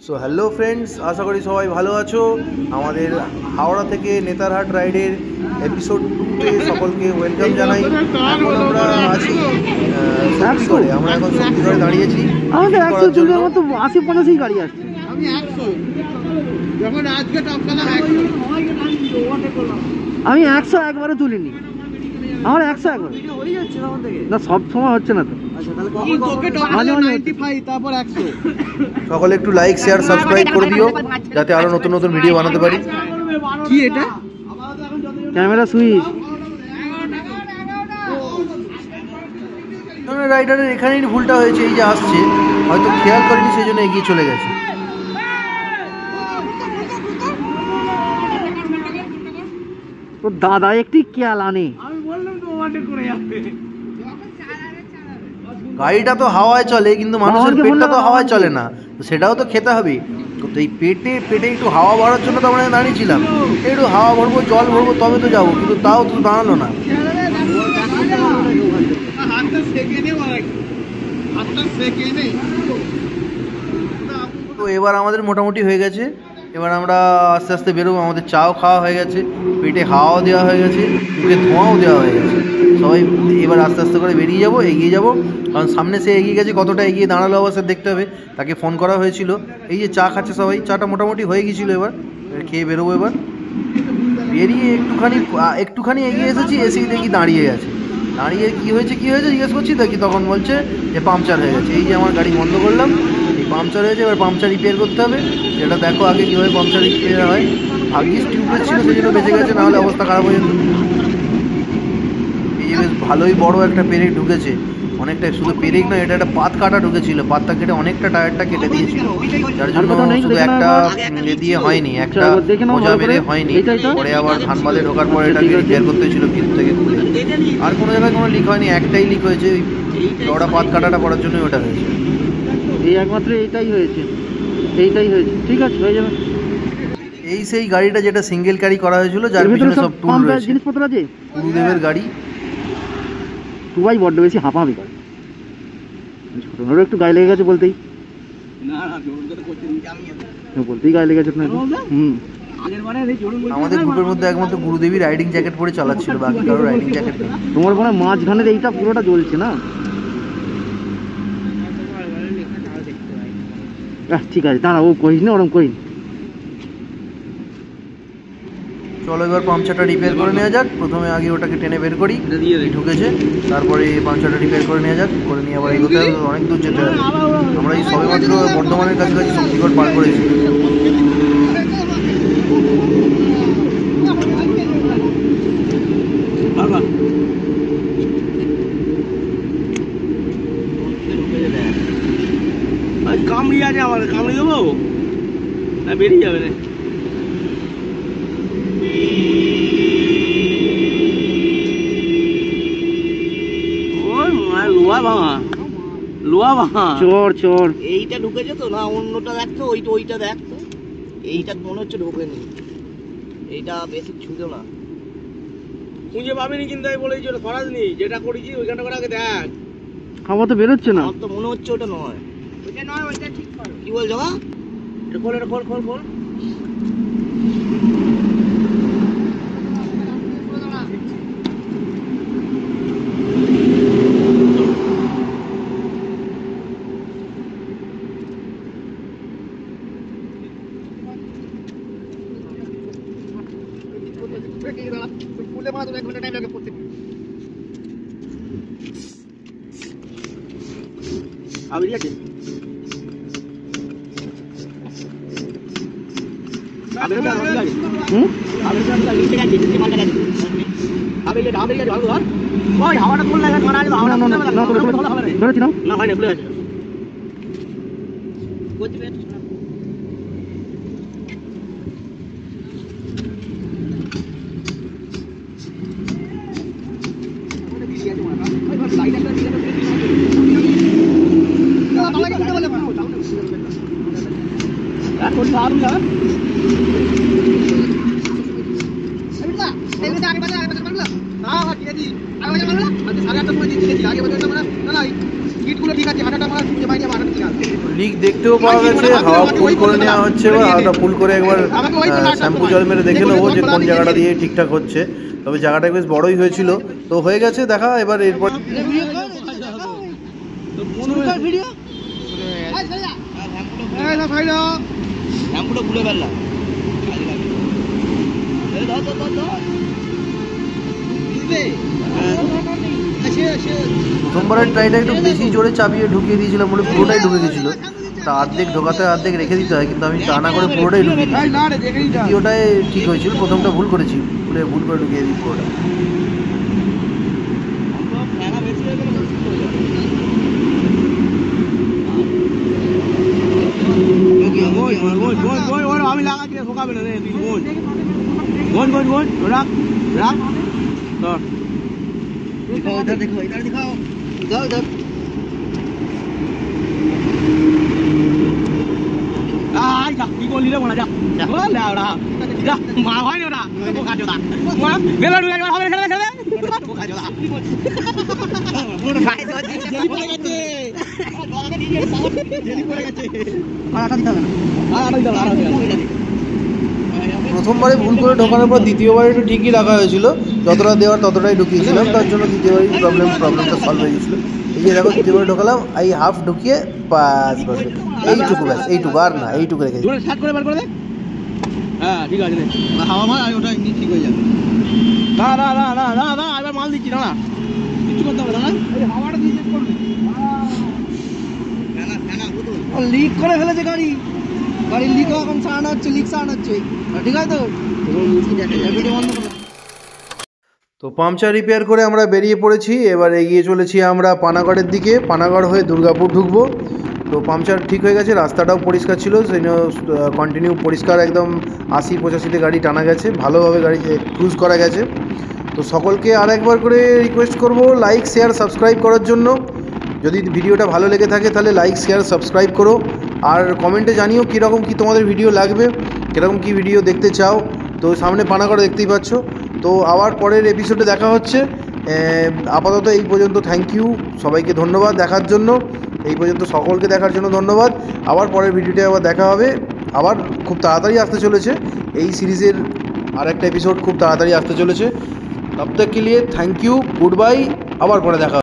So hello friends, আশা করি সবাই ভালো আছো। আমাদের হাওড়া থেকে নেতারহাট রাইডের এপিসোড 2-তে সকলকে ওয়েলকাম জানাই। এখন আমরা আছি শক্তিগড়ে। আমরা এখন শক্তিগড়ে দাঁড়িয়েছি করার জন্য। 80-85 গাড়ি আসছে। আমি 100 একবারে তুলিনি, আমার 100 একবার না, সব সময় হচ্ছে না তো। সকলে একটু লাইক, শেয়ার, সাবস্ক্রাইব করে দিও যাতে আরো নতুন নতুন ভিডিও বানাতে পারি। কি এটা? Camera switch. রাইডারের এখানেই ভুলটা হয়েছে, এই যে আসছে হয়তো খেয়াল করেনি, সেই জন্য এগিয়ে চলে গেছে। তো দাদা একটি খেয়াল আনে। গাড়িটা তো হাওয়ায় চলে, কিন্তু মানুষের পেটটা তো হাওয়ায় চলে না, তো সেটাও তো খেতে হবে। তো এই পেটে একটু হাওয়া ভরার জন্য তো আমরা দাঁড়িয়েছিলাম, একটু হাওয়া ভরবো, জল ভরবো, তবে তো যাবো, কিন্তু তাও তো দাঁড়ালো না। তো এবার আমাদের মোটামুটি হয়ে গেছে। এবার আমরা আস্তে আস্তে বেরোবো। আমাদের চাও খাওয়া হয়ে গেছে, পেটে হাওয়াও দেওয়া হয়ে গেছে, মুখে ধোঁয়াও দেওয়া হয়ে গেছে। সবাই এবার আস্তে আস্তে করে বেরিয়ে যাবো, এগিয়ে যাবো। কারণ সামনে সে এগিয়ে গেছে, কতটা এগিয়ে দাঁড়ালো অবশ্যই দেখতে হবে। তাকে ফোন করা হয়েছিল। এই যে চা খাচ্ছে সবাই, চাটা মোটামুটি হয়ে গিয়েছিলো। এবার খেয়ে বেরোবো। এবার বেরিয়ে একটুখানি এগিয়ে এসেছি, এসেই দেখি দাঁড়িয়ে গেছে। দাঁড়িয়ে কী হয়েছে জিজ্ঞেস করছি, দেখি তখন বলছে যে পাংচার হয়ে গেছে। এই যে আমার গাড়ি বন্ধ করলাম, এই পাংচার হয়েছে, এবার পাংচার রিপেয়ার করতে হবে। সেটা দেখো আগে কীভাবে পাংচার রিপেয়ার হয়। ভাগ্যিস টিউবলেস ছিল, সেই জন্য বেঁচে গেছে, নাহলে অবস্থা খারাপ হয়ে যেত। এই যে বেশ ভালোই বড় একটা পেরেক ঢুকেছে, অনেকটা। শুধু পেরেক নয়, এটা একটা পাত কাটা ঢুকেছিল, পাতটা কেটে অনেকটা টায়ারটা কেটে দিয়েছিল, যার জন্য শুধু একটা দিয়ে হয়নি, একটা মোজা মেরে হয়নি। পরে আবার ধানবাদে ঢোকার পরে এটাকে রিপেয়ার করতে হয়েছিল ভিতর থেকে খুলে। আর কোনো জায়গায় কোনো লিক হয়নি, একটাই লিক হয়েছে, ওই ওটা পাত কাটাটা পড়ার জন্যই ওটা হয়েছে। এই একমাত্র এইটাই হয়েছে। ঠিক আছে, হয়ে যাবে। এই সেই গাড়িটা যেটা সিঙ্গেল ক্যারি করা হয়েছিল, যার পিছনে সব টুল রয়েছে, জিনিসপত্র আছে, গুরুদেবের গাড়ি। তুই বড্ড বেশি হাঁপাবি করে, ছোট একটু গায়ে লেগে গেছে বলতেই গায়ে লেগে গেছে। আমাদের গ্রুপের মধ্যে একমাত্র গুরুদেবী রাইডিং জ্যাকেট পরে চালাচ্ছিল, বাকি কারো রাইডিং জ্যাকেট নেই। তোমার মনে হয় মাঝখানের এইটা পুরোটা জ্বলছে না? ঠিক আছে, দাঁড়া, ও কইস না, ওরকম কইন। চলো এবার পাংচারটা রিপেয়ার করে নেওয়া যাক। প্রথমে আগে ওটাকে টেনে বের করি, ঢুকেছে, তারপরে পাংচারটা রিপেয়ার করে নেওয়া যাক। করে নিয়ে আবার এগোতে হবে, অনেক দূর যেতে হবে। আমরা এই সবেমাত্র বর্ধমানের কাছাকাছি শক্তিগড় পার করেছি। কামড়ি আছে, আমার কামড়ি দেবো না, বেরিয়ে যাবে রে। চোর এইটা ঢুকেছে তো না, অন্যটা দেখতো, ওইটা দেখতো, এইটা মনে হচ্ছে ঢোকেনি। এইটা বেশি ছুঁতো না, খুঁজে পাবিনি, কিন্তু আমি বলেছি ওটা করাসনি, যেটা করেছি ওইখানটা করে আগে দেখ। খাবার তো বেরোচ্ছে না, আমার তো মনে হচ্ছে ওটা নয়, ওইটা ঠিক করো। কি বলছো বা? এটা খোল। আমি ঠিক আছে, হাওয়াটা খুললে না হয় না, খুলে গেছে। এখন দারুণ না, আগে লিক দেখতেও পাওয়া গেছে, হাওয়া ফুল করে নেওয়া হচ্ছে, এবার হাওয়াটা ফুল করে একবার শ্যাম্পু জল মেরে দেখে নেবো যে কোন জায়গাটা দিয়ে ঠিকঠাক হচ্ছে। তবে জায়গাটা বেশ বড়ই হয়েছিল, তো হয়ে গেছে দেখা। এবার এরপর শ্যাম্পুটা খুলে ফেললাম। প্রথমবারের ট্রাইটা একটু বেশি জোরে চাপিয়ে ঢুকিয়ে দিয়েছিলাম বলে পুরোটাই ঢুকে গেছিলো। তা অর্ধেক ঢোকাতে অর্ধেক রেখে দিতে হয়, কিন্তু আমি তা না করে পুরোটাই ঢুকিয়ে দিয়েছি। দ্বিতীয়টাই ঠিক হয়েছিল, প্রথমটা ভুল করেছি, ভুল করে ঢুকিয়ে দিই পুরোটা। আমি লাগাচ্ছি ঢোকাবে না রে, তুই বোন বোন বোন বোন রাখ রাখ ধর। इधर देखो, इधर दिखाओ, इधर इधर। आई जा, की बोली रे बोला जा। ओ लाड़ा, जा मार भाई ने ओरा, को खा जोदा। मार मेला डुला के হবে খেলে খেলে। को खा जोदा। পুরো খাই তো জেলি পড়ে গেছে। বাবাকে দিয়ে জেলি পড়ে গেছে। আটা দিতে হবে না। আটা দিতে হবে। প্রথমবারে ভুল করে ঢোকানোর পর দ্বিতীয়বার একটু ঠিকই রাখা হয়েছিল, যতটা দেওয়ার ততটাই ঢুকিয়েছিলাম, তার জন্য দ্বিতীয়বারই প্রবলেমটা সলভ হয়ে গেছিলো। এই যে দেখো দ্বিতীয়বার ঢোকালাম, এই হাফ ঢুকিয়ে পাস বাস, এইটুকু ব্যাস, এইটুকু আর না, এইটুকু রেখে দিই। স্টার্ট করে বার করে দে। হ্যাঁ ঠিক আছে, হাওয়া মার, আর ওটা এমনি ঠিক হয়ে যাবে। না না না না না না, এবার মাল দিচ্ছি না, কিছু করতে হবে না। এই হাওয়াটা দিয়ে চেক করবি। না না না, লিক করে ফেলেছে গাড়ি, গাড়ি লিক এখন সারানো হচ্ছে, লিক সারানো হচ্ছে, ঠিক আছে তো। তো পাংচার রিপেয়ার করে আমরা বেরিয়ে পড়েছি, এবার এগিয়ে চলেছি আমরা পানাগড়ের দিকে। পানাগড় হয়ে দুর্গাপুর ঢুকবো। তো পাংচার ঠিক হয়ে গেছে, রাস্তাটাও পরিষ্কার ছিল, সেই জন্য কন্টিনিউ পরিষ্কার, একদম 80-85তে গাড়ি টানা গেছে, ভালোভাবে গাড়ি ক্রুজ করা গেছে। তো সকলকে আর একবার করে রিকোয়েস্ট করব লাইক শেয়ার সাবস্ক্রাইব করার জন্য। যদি ভিডিওটা ভালো লেগে থাকে তাহলে লাইক শেয়ার সাবস্ক্রাইব করো, আর কমেন্টে জানিও কীরকম কী তোমাদের ভিডিও লাগবে, কীরকম কী ভিডিও দেখতে চাও। তো সামনে পানাগড় দেখতেই পাচ্ছ। তো আবার পরের এপিসোডে দেখা হচ্ছে। আপাতত এই পর্যন্ত, থ্যাংক ইউ সবাইকে, ধন্যবাদ দেখার জন্য। এই পর্যন্ত সকলকে দেখার জন্য ধন্যবাদ। আবার পরের ভিডিওতে আবার দেখা হবে, আবার খুব তাড়াতাড়ি আসতে চলেছে এই সিরিজের আরেকটা এপিসোড, খুব তাড়াতাড়ি আসতে চলেছে। তব তক কে লিয়ে থ্যাংক ইউ, গুড বাই, আবার পরে দেখা।